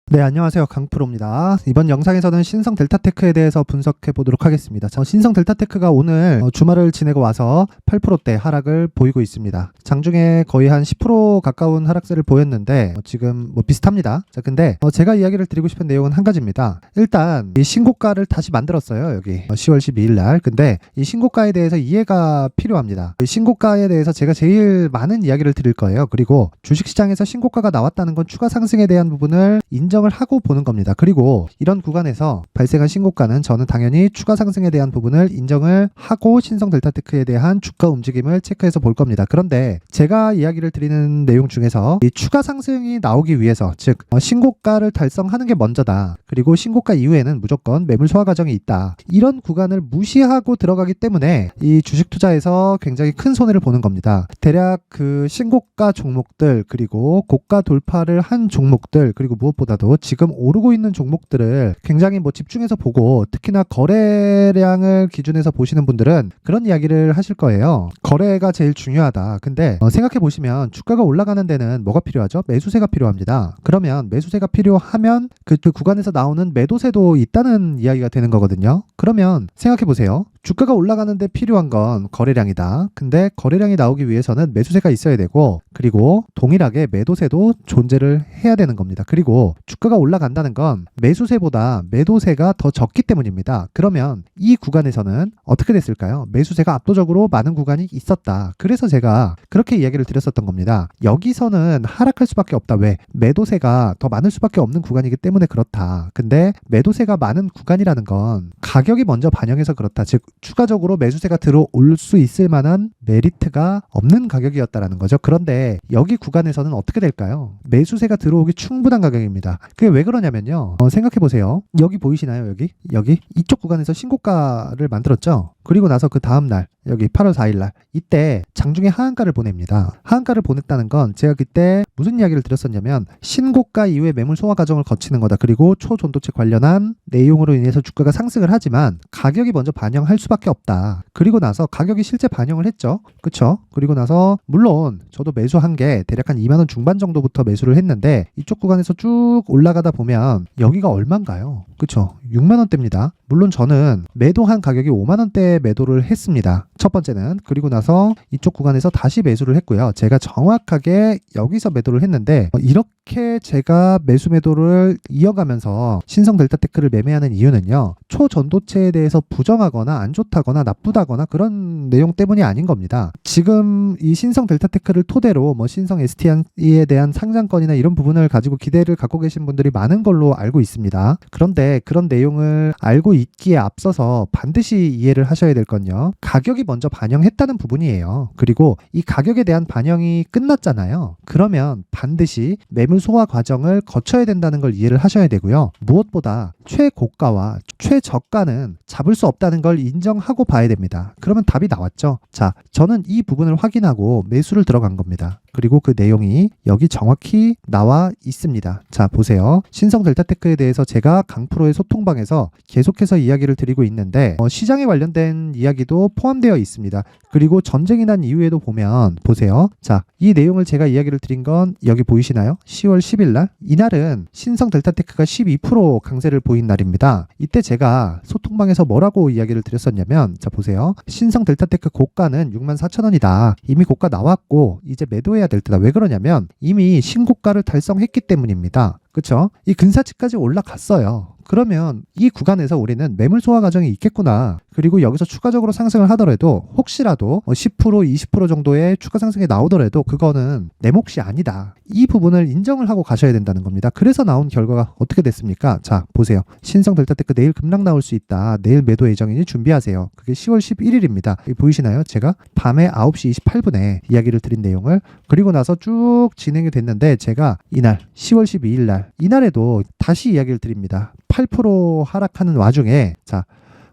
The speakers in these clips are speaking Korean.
네, 안녕하세요. 강프로입니다. 이번 영상에서는 신성 델타테크에 대해서 분석해 보도록 하겠습니다. 신성 델타테크가 오늘 주말을 지내고 와서 8%대 하락을 보이고 있습니다. 장중에 거의 한 10% 가까운 하락세를 보였는데 지금 비슷합니다. 자, 근데 제가 이야기를 드리고 싶은 내용은 한 가지입니다. 일단 이 신고가를 다시 만들었어요. 여기 10월 12일 날. 근데 이 신고가에 대해서 이해가 필요합니다. 이 신고가에 대해서 제가 제일 많은 이야기를 드릴 거예요. 그리고 주식시장에서 신고가가 나왔다는 건 추가 상승에 대한 부분을 인정을 하고 보는 겁니다. 그리고 이런 구간에서 발생한 신고가는 저는 당연히 추가 상승에 대한 부분을 인정을 하고 신성 델타테크에 대한 주가 움직임을 체크해서 볼 겁니다. 그런데 제가 이야기를 드리는 내용 중에서 이 추가 상승이 나오기 위해서, 즉 신고가를 달성하는 게 먼저다. 그리고 신고가 이후에는 무조건 매물 소화 과정이 있다. 이런 구간을 무시하고 들어가기 때문에 이 주식 투자에서 굉장히 큰 손해를 보는 겁니다. 대략 그 신고가 종목들, 그리고 고가 돌파를 한 종목들, 그리고 무엇보다도 지금 오르고 있는 종목들을 굉장히 집중해서 보고, 특히나 거래량을 기준해서 보시는 분들은 그런 이야기를 하실 거예요. 거래가 제일 중요하다. 근데 생각해 보시면 주가가 올라가는 데는 뭐가 필요하죠? 매수세가 필요합니다. 그러면 매수세가 필요하면 그 구간에서 나오는 매도세도 있다는 이야기가 되는 거거든요. 그러면 생각해 보세요. 주가가 올라가는데 필요한 건 거래량이다. 근데 거래량이 나오기 위해서는 매수세가 있어야 되고, 그리고 동일하게 매도세도 존재를 해야 되는 겁니다. 그리고 주가가 올라간다는 건 매수세보다 매도세가 더 적기 때문입니다. 그러면 이 구간에서는 어떻게 됐을까요? 매수세가 압도적으로 많은 구간이 있었다. 그래서 제가 그렇게 이야기를 드렸었던 겁니다. 여기서는 하락할 수밖에 없다. 왜? 매도세가 더 많을 수밖에 없는 구간이기 때문에 그렇다. 근데 매도세가 많은 구간이라는 건 가격이 먼저 반영해서 그렇다. 즉 추가적으로 매수세가 들어올 수 있을 만한 메리트가 없는 가격이었다라는 거죠. 그런데 여기 구간에서는 어떻게 될까요? 매수세가 들어오기 충분한 가격입니다. 그게 왜 그러냐면요. 생각해 보세요. 여기 보이시나요? 여기 이쪽 구간에서 신고가를 만들었죠. 그리고 나서 그 다음날 여기 8월 4일날 이때 장중에 하한가를 보냅니다. 하한가를 보냈다는 건 제가 그때 무슨 이야기를 드렸었냐면 신고가 이후에 매물 소화 과정을 거치는 거다. 그리고 초전도체 관련한 내용으로 인해서 주가가 상승을 하지만 가격이 먼저 반영할 수밖에 없다. 그리고 나서 가격이 실제 반영을 했죠. 그쵸? 그리고 나서 물론 저도 매수한 게 대략 한 2만원 중반 정도부터 매수를 했는데 이쪽 구간에서 쭉 올라가다 보면 여기가 얼마인가요? 그쵸? 6만원대입니다. 물론 저는 매도한 가격이 5만원대에 매도를 했습니다. 첫 번째는. 그리고 나서 이쪽 구간에서 다시 매수를 했고요. 제가 정확하게 여기서 매도를 했는데 이렇게 제가 매수 매도를 이어가면서 신성 델타테크를 매매하는 이유는요. 초전도체에 대해서 부정하거나 안 좋다거나 나쁘다거나 그런 내용 때문이 아닌 겁니다. 지금 이 신성 델타테크를 토대로 신성 STI에 대한 상장권이나 이런 부분을 가지고 기대를 갖고 계신 분들이 많은 걸로 알고 있습니다. 그런데 그런 내용을 알고 있기에 앞서서 반드시 이해를 하셔야 될 건요. 가격이 먼저 반영했다는 부분이에요. 그리고 이 가격에 대한 반영이 끝났잖아요. 그러면 반드시 매물 소화 과정을 거쳐야 된다는 걸 이해를 하셔야 되고요. 무엇보다 최고가와 최저가는 잡을 수 없다는 걸 인정하고 봐야 됩니다. 그러면 답이 나왔죠. 자, 저는 이 부분을 확인하고 매수를 들어간 겁니다. 그리고 그 내용이 여기 정확히 나와 있습니다. 자, 보세요. 신성 델타테크에 대해서 제가 강프로의 소통방에서 계속해서 이야기를 드리고 있는데 시장에 관련된 이야기도 포함되어 있습니다. 그리고 전쟁이 난 이후에도 보면 보세요. 자, 이 내용을 제가 이야기를 드린 건 여기 보이시나요? 10월 10일 날 이날은 신성 델타테크가 12% 강세를 보인 날입니다. 이때 제가 소통방에서 뭐라고 이야기를 드렸었냐면, 자 보세요. 신성 델타테크 고가는 64,000원이다. 이미 고가 나왔고 이제 매도해야 될 때다. 왜 그러냐면 이미 신고가를 달성했기 때문입니다. 그쵸? 이 근사치까지 올라갔어요. 그러면 이 구간에서 우리는 매물 소화 과정이 있겠구나. 그리고 여기서 추가적으로 상승을 하더라도 혹시라도 10% 20% 정도의 추가 상승이 나오더라도 그거는 내 몫이 아니다. 이 부분을 인정을 하고 가셔야 된다는 겁니다. 그래서 나온 결과가 어떻게 됐습니까? 자 보세요. 신성 델타테크 내일 급락 나올 수 있다. 내일 매도 예정이니 준비하세요. 그게 10월 11일입니다. 보이시나요? 제가 밤에 9시 28분에 이야기를 드린 내용을. 그리고 나서 쭉 진행이 됐는데 제가 이날 10월 12일 날 이날에도 다시 이야기를 드립니다. 8% 하락하는 와중에 자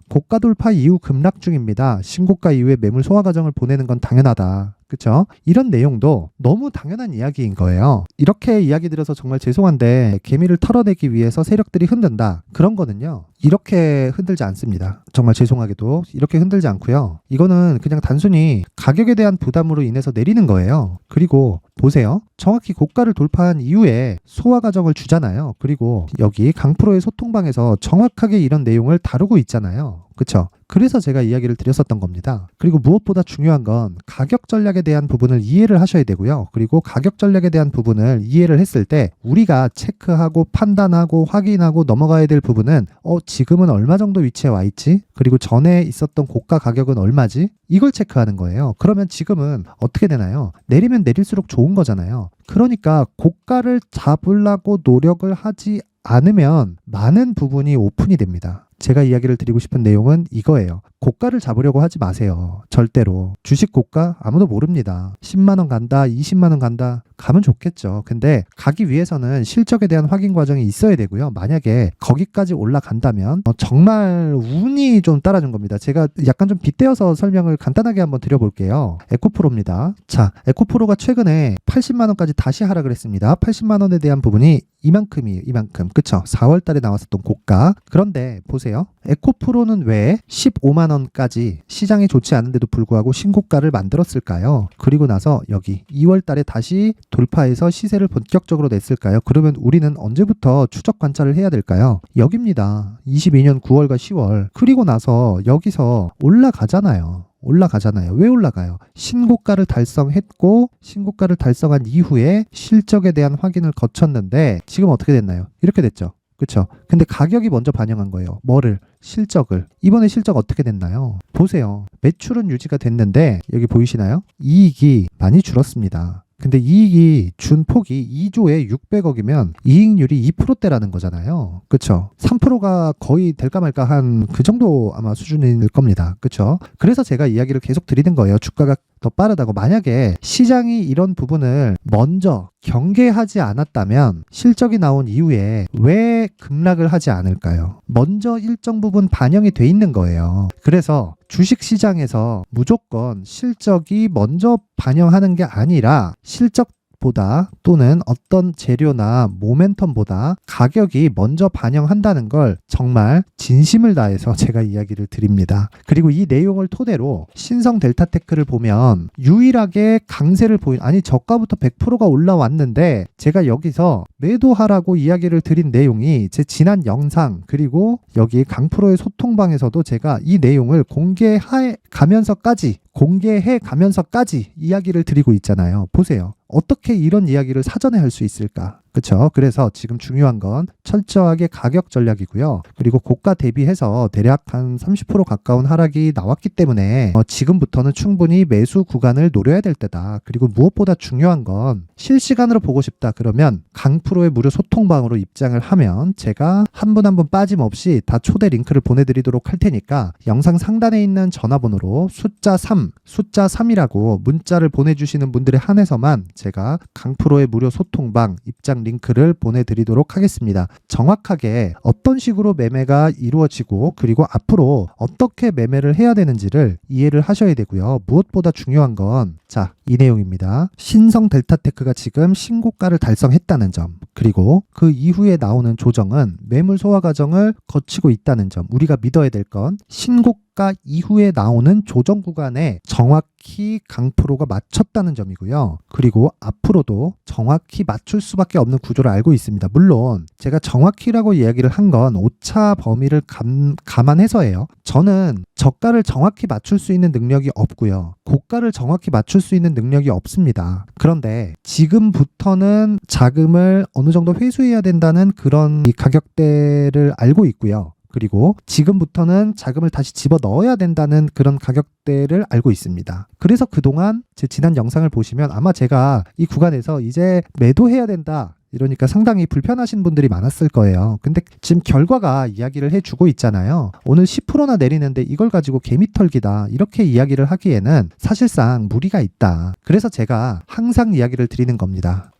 고가 돌파 이후 급락 중입니다. 신고가 이후에 매물 소화 과정을 보내는 건 당연하다. 그쵸? 이런 내용도 너무 당연한 이야기인 거예요. 이렇게 이야기 드려서 정말 죄송한데 개미를 털어내기 위해서 세력들이 흔든다. 그런 거는요. 이렇게 흔들지 않습니다. 정말 죄송하게도 이렇게 흔들지 않고요. 이거는 그냥 단순히 가격에 대한 부담으로 인해서 내리는 거예요. 그리고 보세요. 정확히 고가를 돌파한 이후에 소화 과정을 주잖아요. 그리고 여기 강프로의 소통방에서 정확하게 이런 내용을 다루고 있잖아요. 그쵸? 그래서 제가 이야기를 드렸었던 겁니다. 그리고 무엇보다 중요한 건 가격 전략에 대한 부분을 이해를 하셔야 되고요. 그리고 가격 전략에 대한 부분을 이해를 했을 때 우리가 체크하고 판단하고 확인하고 넘어가야 될 부분은 지금은 얼마 정도 위치에 와 있지? 그리고 전에 있었던 고가 가격은 얼마지? 이걸 체크하는 거예요. 그러면 지금은 어떻게 되나요? 내리면 내릴수록 좋은 거잖아요. 그러니까 고가를 잡으려고 노력을 하지 않으면 많은 부분이 오픈이 됩니다. 제가 이야기를 드리고 싶은 내용은 이거예요. 고가를 잡으려고 하지 마세요. 절대로. 주식 고가 아무도 모릅니다. 10만 원 간다, 20만 원 간다. 가면 좋겠죠. 근데 가기 위해서는 실적에 대한 확인 과정이 있어야 되고요. 만약에 거기까지 올라간다면 정말 운이 좀 따라준 겁니다. 제가 약간 좀 빗대어서 설명을 간단하게 한번 드려볼게요. 에코프로입니다. 자, 에코프로가 최근에 80만 원까지 다시 하락을 했습니다. 80만 원에 대한 부분이 이만큼이에요. 이만큼. 그쵸? 4월 달에 나왔었던 고가. 그런데 보세요. 에코프로는 왜 15만 원까지 시장이 좋지 않은데도 불구하고 신고가를 만들었을까요? 그리고 나서 여기 2월 달에 다시 돌파해서 시세를 본격적으로 냈을까요? 그러면 우리는 언제부터 추적 관찰을 해야 될까요? 여기입니다. 22년 9월과 10월. 그리고 나서 여기서 올라가잖아요. 왜 올라가요? 신고가를 달성했고 신고가를 달성한 이후에 실적에 대한 확인을 거쳤는데 지금 어떻게 됐나요? 이렇게 됐죠. 그렇죠? 근데 가격이 먼저 반영한 거예요. 뭐를? 실적을. 이번에 실적 어떻게 됐나요? 보세요. 매출은 유지가 됐는데 여기 보이시나요? 이익이 많이 줄었습니다. 근데 이익이 준 폭이 2조에 600억이면 이익률이 2%대라는 거잖아요. 그쵸? 3%가 거의 될까 말까 한 그 정도 아마 수준일 겁니다. 그쵸? 그래서 제가 이야기를 계속 드리는 거예요. 주가가 더 빠르다고. 만약에 시장이 이런 부분을 먼저 경계하지 않았다면 실적이 나온 이후에 왜 급락을 하지 않을까요? 먼저 일정 부분 반영이 돼 있는 거예요. 그래서 주식시장에서 무조건 실적이 먼저 반영하는 게 아니라 실적보다 또는 어떤 재료나 모멘텀보다 가격이 먼저 반영한다는 걸 정말 진심을 다해서 제가 이야기를 드립니다. 그리고 이 내용을 토대로 신성 델타테크를 보면 유일하게 강세를 아니 저가부터 100%가 올라왔는데 제가 여기서 매도하라고 이야기를 드린 내용이 제 지난 영상 그리고 여기 강프로의 소통방에서도 제가 이 내용을 공개해 가면서까지 이야기를 드리고 있잖아요. 보세요. 어떻게 이런 이야기를 사전에 할 수 있을까? 그렇죠? 그래서 지금 중요한 건 철저하게 가격 전략이고요. 그리고 고가 대비해서 대략 한 30% 가까운 하락이 나왔기 때문에 지금부터는 충분히 매수 구간을 노려야 될 때다. 그리고 무엇보다 중요한 건 실시간으로 보고 싶다. 그러면 강프로의 무료 소통방으로 입장을 하면 제가 한 분 한 분 빠짐없이 다 초대 링크를 보내드리도록 할 테니까 영상 상단에 있는 전화번호로 숫자 3이라고 문자를 보내주시는 분들에 한해서만 제가 강프로의 무료 소통방 입장 링크를 보내드리도록 하겠습니다. 정확하게 어떤 식으로 매매가 이루어지고 그리고 앞으로 어떻게 매매를 해야 되는지를 이해를 하셔야 되고요. 무엇보다 중요한 건 이 내용입니다. 신성 델타테크가 지금 신고가를 달성했다는 점 그리고 그 이후에 나오는 조정은 매물 소화 과정을 거치고 있다는 점 우리가 믿어야 될 건 신고가 이후에 나오는 조정 구간에 정확히 강프로가 맞췄다는 점이고요. 그리고 앞으로도 정확히 맞출 수밖에 없는 구조를 알고 있습니다. 물론 제가 정확히라고 이야기를 한 건 오차 범위를 감안해서예요. 저는 저가를 정확히 맞출 수 있는 능력이 없고요. 고가를 정확히 맞출 수 있는 능력이 없습니다. 그런데 지금부터는 자금을 어느 정도 회수해야 된다는 그런 가격대를 알고 있고요. 그리고 지금부터는 자금을 다시 집어 넣어야 된다는 그런 가격대를 알고 있습니다. 그래서 그동안 제 지난 영상을 보시면 아마 제가 이 구간에서 이제 매도해야 된다 이러니까 상당히 불편하신 분들이 많았을 거예요. 근데 지금 결과가 이야기를 해주고 있잖아요. 오늘 10%나 내리는데 이걸 가지고 개미털기다 이렇게 이야기를 하기에는 사실상 무리가 있다. 그래서 제가 항상 이야기를 드리는 겁니다.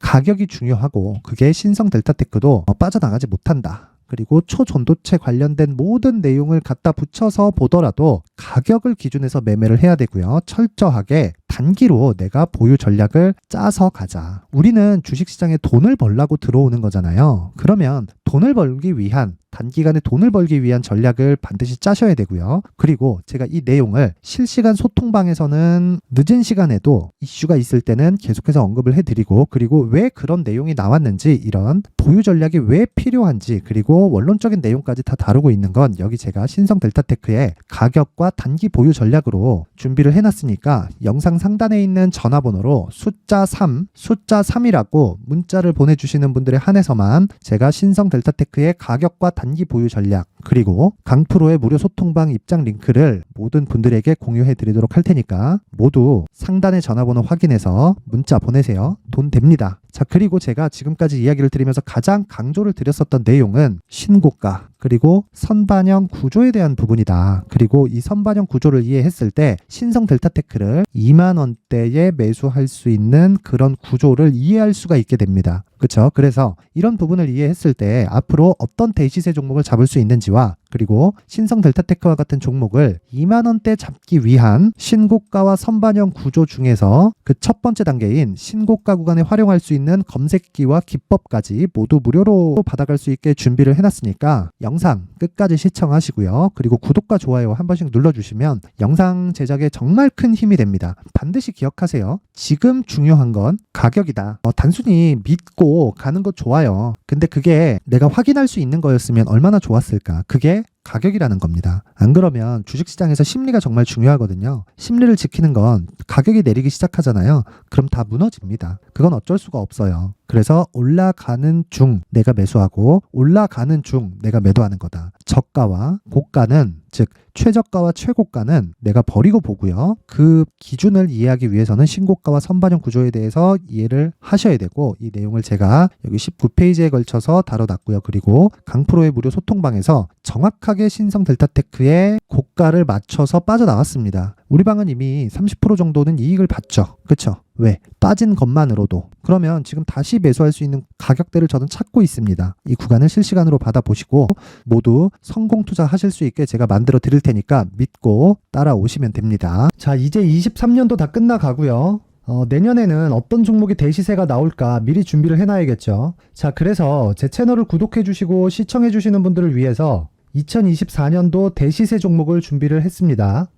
가격이 중요하고 그게 신성 델타테크도 빠져나가지 못한다. 그리고 초전도체 관련된 모든 내용을 갖다 붙여서 보더라도 가격을 기준해서 매매를 해야 되고요. 철저하게 단기로 내가 보유 전략을 짜서 가자. 우리는 주식시장에 돈을 벌려고 들어오는 거잖아요. 그러면 돈을 벌기 위한 단기간에 돈을 벌기 위한 전략을 반드시 짜셔야 되고요. 그리고 제가 이 내용을 실시간 소통방에서는 늦은 시간에도 이슈가 있을 때는 계속해서 언급을 해드리고, 그리고 왜 그런 내용이 나왔는지, 이런 보유 전략이 왜 필요한지, 그리고 원론적인 내용까지 다 다루고 있는 건 여기 제가 신성 델타테크의 가격과 단기 보유 전략으로 준비를 해놨으니까 영상 상단에 있는 전화번호로 숫자 3이라고 문자를 보내주시는 분들에 한해서만 제가 신성 델타테크의 가격과 단기 보유 전략, 그리고 강프로의 무료 소통방 입장 링크를 모든 분들에게 공유해 드리도록 할 테니까 모두 상단의 전화번호 확인해서 문자 보내세요. 돈 됩니다. 자, 그리고 제가 지금까지 이야기를 드리면서 가장 강조를 드렸었던 내용은 신고가, 그리고 선반영 구조에 대한 부분이다. 그리고 이 선반영 구조를 이해했을 때 신성 델타테크를 2만 원대에 매수할 수 있는 그런 구조를 이해할 수가 있게 됩니다. 그렇죠? 그래서 이런 부분을 이해했을 때 앞으로 어떤 대시세 종목을 잡을 수 있는지와, 그리고 신성 델타테크와 같은 종목을 2만 원대 잡기 위한 신고가와 선반영 구조 중에서 그 첫 번째 단계인 신고가 구간에 활용할 수 있는 검색기와 기법까지 모두 무료로 받아갈 수 있게 준비를 해놨으니까 영상 끝까지 시청하시고요. 그리고 구독과 좋아요 한 번씩 눌러주시면 영상 제작에 정말 큰 힘이 됩니다. 반드시 기억하세요. 지금 중요한 건 가격이다. 단순히 믿고 가는 거 좋아요. 근데 그게 내가 확인할 수 있는 거였으면 얼마나 좋았을까. 그게 가격이라는 겁니다. 안 그러면 주식시장에서 심리가 정말 중요하거든요. 심리를 지키는 건 가격이 내리기 시작하잖아요. 그럼 다 무너집니다. 그건 어쩔 수가 없어요. 그래서 올라가는 중 내가 매수하고 올라가는 중 내가 매도하는 거다. 저가와 고가는, 즉 최저가와 최고가는 내가 버리고 보고요. 그 기준을 이해하기 위해서는 신고가와 선반영 구조에 대해서 이해를 하셔야 되고, 이 내용을 제가 여기 19페이지에 걸쳐서 다뤄놨고요. 그리고 강프로의 무료 소통방에서 정확하게 신성 델타테크의 고가를 맞춰서 빠져나왔습니다. 우리 방은 이미 30% 정도는 이익을 봤죠. 그렇죠? 왜? 빠진 것만으로도. 그러면 지금 다시 매수할 수 있는 가격대를 저는 찾고 있습니다. 이 구간을 실시간으로 받아보시고 모두 성공 투자하실 수 있게 제가 만들어 드릴 테니까 믿고 따라오시면 됩니다. 자, 이제 23년도 다 끝나가고요. 내년에는 어떤 종목이 대시세가 나올까 미리 준비를 해놔야겠죠. 자, 그래서 제 채널을 구독해주시고 시청해주시는 분들을 위해서 2024년도 대시세 종목을 준비를 했습니다.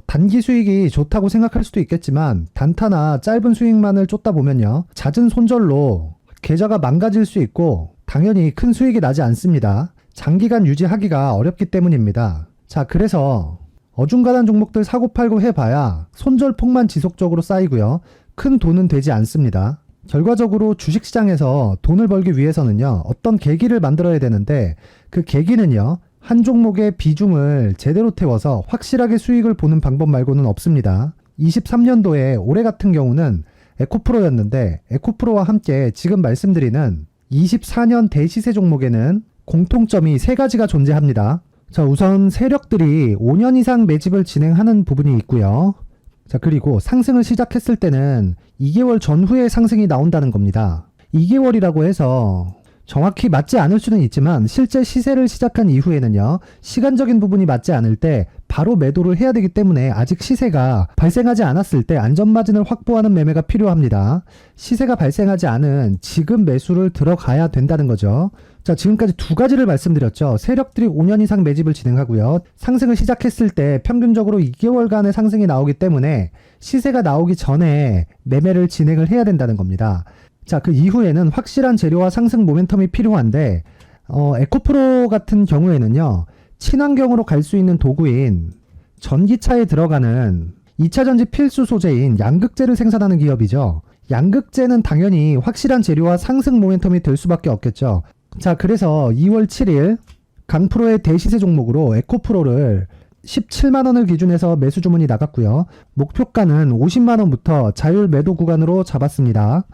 단기 수익이 좋다고 생각할 수도 있겠지만 단타나 짧은 수익만을 쫓다 보면요, 잦은 손절로 계좌가 망가질 수 있고 당연히 큰 수익이 나지 않습니다. 장기간 유지하기가 어렵기 때문입니다. 자, 그래서 어중간한 종목들 사고팔고 해봐야 손절폭만 지속적으로 쌓이고요, 큰 돈은 되지 않습니다. 결과적으로 주식시장에서 돈을 벌기 위해서는요, 어떤 계기를 만들어야 되는데 그 계기는요, 한 종목의 비중을 제대로 태워서 확실하게 수익을 보는 방법 말고는 없습니다. 23년도에 올해 같은 경우는 에코프로였는데, 에코프로와 함께 지금 말씀드리는 24년 대시세 종목에는 공통점이 3가지가 존재합니다. 자, 우선 세력들이 5년 이상 매집을 진행하는 부분이 있고요. 자, 그리고 상승을 시작했을 때는 2개월 전후에 상승이 나온다는 겁니다. 2개월이라고 해서 정확히 맞지 않을 수는 있지만 실제 시세를 시작한 이후에는요, 시간적인 부분이 맞지 않을 때 바로 매도를 해야 되기 때문에 아직 시세가 발생하지 않았을 때 안전마진을 확보하는 매매가 필요합니다. 시세가 발생하지 않은 지금 매수를 들어가야 된다는 거죠. 자, 지금까지 2가지를 말씀드렸죠. 세력들이 5년 이상 매집을 진행하고요, 상승을 시작했을 때 평균적으로 2개월간의 상승이 나오기 때문에 시세가 나오기 전에 매매를 진행을 해야 된다는 겁니다. 자, 그 이후에는 확실한 재료와 상승 모멘텀이 필요한데, 에코프로 같은 경우에는요, 친환경으로 갈 수 있는 도구인 전기차에 들어가는 2차전지 필수 소재인 양극재를 생산하는 기업이죠. 양극재는 당연히 확실한 재료와 상승 모멘텀이 될 수밖에 없겠죠. 자, 그래서 2월 7일 강프로의 대시세 종목으로 에코프로를 17만원을 기준해서 매수 주문이 나갔고요. 목표가는 50만원부터 자율 매도 구간으로 잡았습니다.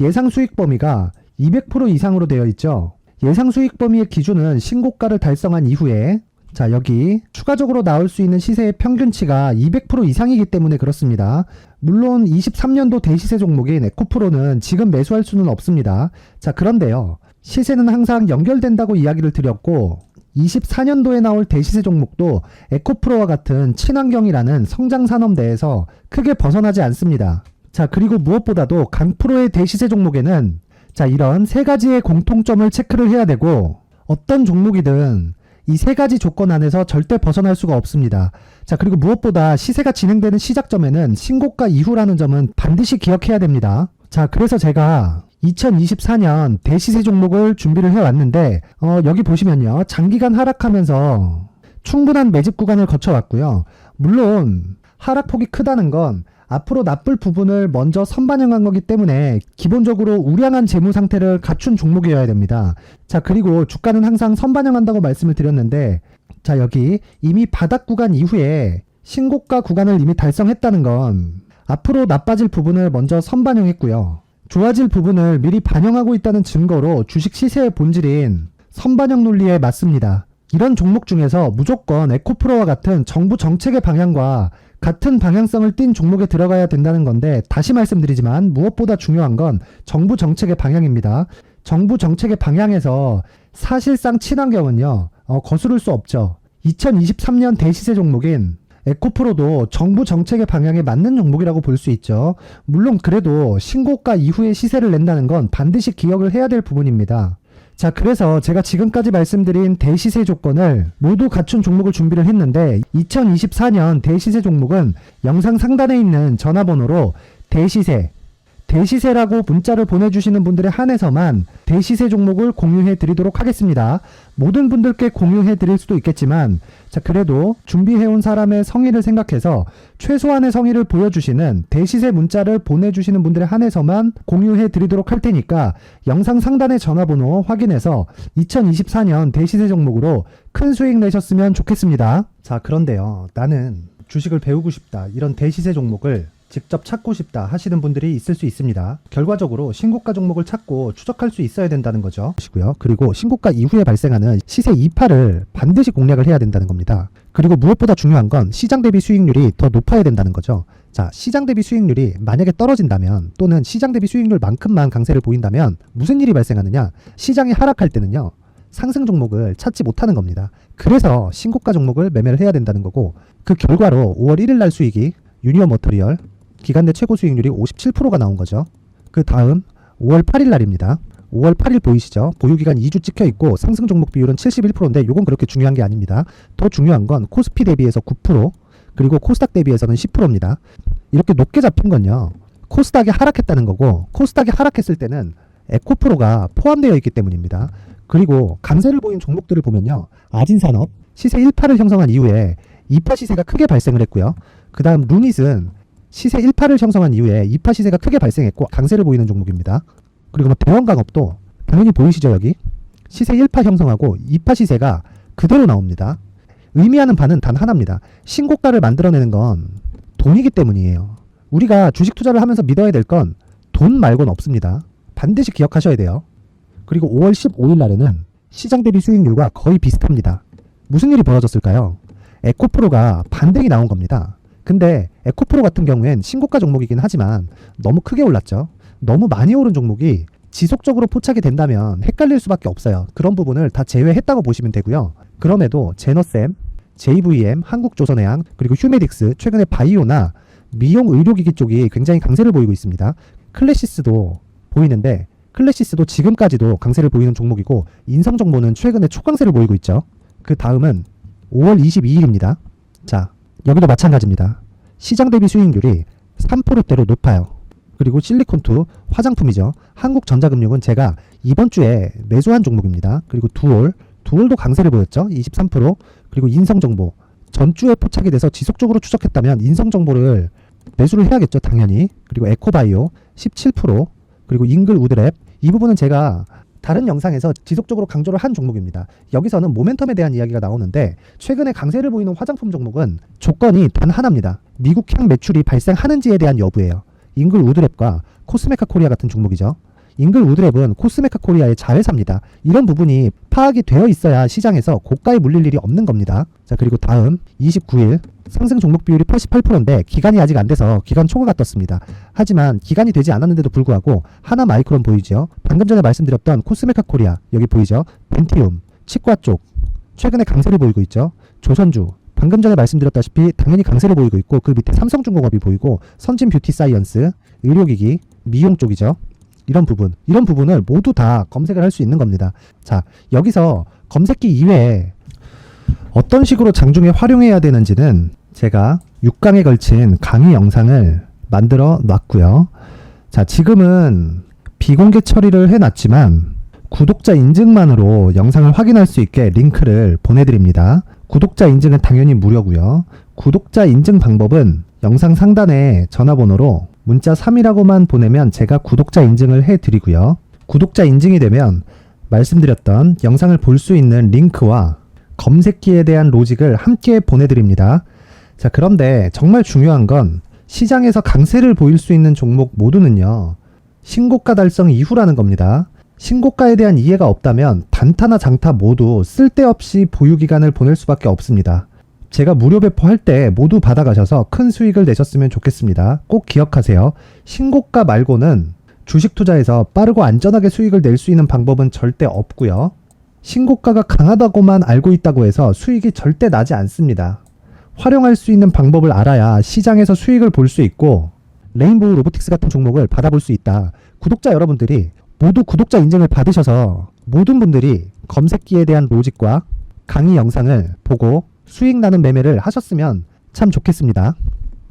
예상 수익 범위가 200% 이상으로 되어 있죠. 예상 수익 범위의 기준은 신고가를 달성한 이후에, 자, 여기 추가적으로 나올 수 있는 시세의 평균치가 200% 이상이기 때문에 그렇습니다. 물론 23년도 대시세 종목인 에코프로는 지금 매수할 수는 없습니다. 자, 그런데요, 시세는 항상 연결된다고 이야기를 드렸고 24년도에 나올 대시세 종목도 에코프로와 같은 친환경이라는 성장산업 내에서 크게 벗어나지 않습니다. 자, 그리고 무엇보다도 강프로의 대시세 종목에는 자, 이런 세 가지의 공통점을 체크를 해야 되고 어떤 종목이든 이 세 가지 조건 안에서 절대 벗어날 수가 없습니다. 자, 그리고 무엇보다 시세가 진행되는 시작점에는 신고가 이후라는 점은 반드시 기억해야 됩니다. 자, 그래서 제가 2024년 대시세 종목을 준비를 해왔는데 여기 보시면요. 장기간 하락하면서 충분한 매집 구간을 거쳐왔고요. 물론 하락폭이 크다는 건 앞으로 나쁠 부분을 먼저 선반영한 거기 때문에 기본적으로 우량한 재무 상태를 갖춘 종목이어야 됩니다. 자, 그리고 주가는 항상 선반영한다고 말씀을 드렸는데 자, 여기 이미 바닥 구간 이후에 신고가 구간을 이미 달성했다는 건 앞으로 나빠질 부분을 먼저 선반영했고요. 좋아질 부분을 미리 반영하고 있다는 증거로 주식 시세의 본질인 선반영 논리에 맞습니다. 이런 종목 중에서 무조건 에코프로와 같은 정부 정책의 방향과 같은 방향성을 띈 종목에 들어가야 된다는 건데 다시 말씀드리지만 무엇보다 중요한 건 정부 정책의 방향입니다. 정부 정책의 방향에서 사실상 친환경은요 거스를 수 없죠. 2023년 대시세 종목인 에코프로도 정부 정책의 방향에 맞는 종목이라고 볼 수 있죠. 물론 그래도 신고가 이후에 시세를 낸다는 건 반드시 기억을 해야 될 부분입니다. 자, 그래서 제가 지금까지 말씀드린 대시세 조건을 모두 갖춘 종목을 준비를 했는데 2024년 대시세 종목은 영상 상단에 있는 전화번호로 대시세라고 문자를 보내주시는 분들에 한해서만 대시세 종목을 공유해 드리도록 하겠습니다. 모든 분들께 공유해 드릴 수도 있겠지만 자, 그래도 준비해온 사람의 성의를 생각해서 최소한의 성의를 보여주시는 대시세 문자를 보내주시는 분들에 한해서만 공유해 드리도록 할 테니까 영상 상단의 전화번호 확인해서 2024년 대시세 종목으로 큰 수익 내셨으면 좋겠습니다. 자, 그런데요, 나는 주식을 배우고 싶다, 이런 대시세 종목을 직접 찾고 싶다 하시는 분들이 있을 수 있습니다. 결과적으로 신고가 종목을 찾고 추적할 수 있어야 된다는 거죠. 그리고 신고가 이후에 발생하는 시세 이파를 반드시 공략을 해야 된다는 겁니다. 그리고 무엇보다 중요한 건 시장 대비 수익률이 더 높아야 된다는 거죠. 자, 시장 대비 수익률이 만약에 떨어진다면 또는 시장 대비 수익률만큼만 강세를 보인다면 무슨 일이 발생하느냐? 시장이 하락할 때는요, 상승 종목을 찾지 못하는 겁니다. 그래서 신고가 종목을 매매를 해야 된다는 거고, 그 결과로 5월 1일 날 수익이 유니온 머터리얼 기간 내 최고 수익률이 57%가 나온 거죠. 그 다음 5월 8일 날입니다. 5월 8일 보이시죠? 보유기간 2주 찍혀 있고 상승 종목 비율은 71%인데 이건 그렇게 중요한 게 아닙니다. 더 중요한 건 코스피 대비해서 9%, 그리고 코스닥 대비해서는 10%입니다. 이렇게 높게 잡힌 건요, 코스닥이 하락했다는 거고, 코스닥이 하락했을 때는 에코프로가 포함되어 있기 때문입니다. 그리고 강세를 보인 종목들을 보면요, 아진산업 시세 1파를 형성한 이후에 2파 시세가 크게 발생을 했고요. 그 다음 루닛은 시세 1파를 형성한 이후에 2파 시세가 크게 발생했고 강세를 보이는 종목입니다. 그리고 뭐 대원강업도 당연히 보이시죠? 여기 시세 1파 형성하고 2파 시세가 그대로 나옵니다. 의미하는 바는 단 하나입니다. 신고가를 만들어내는 건 돈이기 때문이에요. 우리가 주식 투자를 하면서 믿어야 될 건 돈 말고는 없습니다. 반드시 기억하셔야 돼요. 그리고 5월 15일 날에는 시장 대비 수익률과 거의 비슷합니다. 무슨 일이 벌어졌을까요? 에코프로가 반등이 나온 겁니다. 근데 에코프로 같은 경우엔 신고가 종목이긴 하지만 너무 크게 올랐죠. 너무 많이 오른 종목이 지속적으로 포착이 된다면 헷갈릴 수밖에 없어요. 그런 부분을 다 제외했다고 보시면 되고요. 그럼에도 제너셈, JVM, 한국조선해양, 그리고 휴메딕스, 최근에 바이오나 미용 의료기기 쪽이 굉장히 강세를 보이고 있습니다. 클래시스도 보이는데 클래시스도 지금까지도 강세를 보이는 종목이고, 인성정보는 최근에 초강세를 보이고 있죠. 그 다음은 5월 22일입니다. 자, 여기도 마찬가지입니다. 시장 대비 수익률이 3%대로 높아요. 그리고 실리콘2 화장품이죠. 한국전자금융은 제가 이번 주에 매수한 종목입니다. 그리고 두올도 강세를 보였죠. 23%. 그리고 인성정보 전주에 포착이 돼서 지속적으로 추적했다면 인성정보를 매수를 해야겠죠. 당연히. 그리고 에코바이오 17%. 그리고 잉글 우드랩, 이 부분은 제가 다른 영상에서 지속적으로 강조를 한 종목입니다. 여기서는 모멘텀에 대한 이야기가 나오는데 최근에 강세를 보이는 화장품 종목은 조건이 단 하나입니다. 미국향 매출이 발생하는지에 대한 여부예요. 잉글 우드랩과 코스메카 코리아 같은 종목이죠. 잉글 우드랩은 코스메카 코리아의 자회사입니다. 이런 부분이 파악이 되어 있어야 시장에서 고가에 물릴 일이 없는 겁니다. 자, 그리고 다음 29일 상승 종목 비율이 88%인데 기간이 아직 안 돼서 기간 초과가 떴습니다. 하지만 기간이 되지 않았는데도 불구하고 하나 마이크론 보이죠. 방금 전에 말씀드렸던 코스메카 코리아 여기 보이죠. 벤티움 치과 쪽 최근에 강세를 보이고 있죠. 조선주 방금 전에 말씀드렸다시피 당연히 강세를 보이고 있고 그 밑에 삼성중공업이 보이고 선진 뷰티 사이언스, 의료기기, 미용 쪽이죠. 이런 부분을 모두 다 검색을 할 수 있는 겁니다. 자, 여기서 검색기 이외에 어떤 식으로 장중에 활용해야 되는지는 제가 6강에 걸친 강의 영상을 만들어 놨고요. 자, 지금은 비공개 처리를 해놨지만 구독자 인증만으로 영상을 확인할 수 있게 링크를 보내드립니다. 구독자 인증은 당연히 무료고요. 구독자 인증 방법은 영상 상단에 전화번호로 문자 3이라고만 보내면 제가 구독자 인증을 해드리고요. 구독자 인증이 되면 말씀드렸던 영상을 볼 수 있는 링크와 검색기에 대한 로직을 함께 보내드립니다. 자, 그런데 정말 중요한 건 시장에서 강세를 보일 수 있는 종목 모두는요, 신고가 달성 이후라는 겁니다. 신고가에 대한 이해가 없다면 단타나 장타 모두 쓸데없이 보유기간을 보낼 수밖에 없습니다. 제가 무료 배포할 때 모두 받아가셔서 큰 수익을 내셨으면 좋겠습니다. 꼭 기억하세요. 신고가 말고는 주식 투자에서 빠르고 안전하게 수익을 낼 수 있는 방법은 절대 없고요. 신고가가 강하다고만 알고 있다고 해서 수익이 절대 나지 않습니다. 활용할 수 있는 방법을 알아야 시장에서 수익을 볼 수 있고 레인보우 로보틱스 같은 종목을 받아볼 수 있다. 구독자 여러분들이 모두 구독자 인증을 받으셔서 모든 분들이 검색기에 대한 로직과 강의 영상을 보고 수익 나는 매매를 하셨으면 참 좋겠습니다.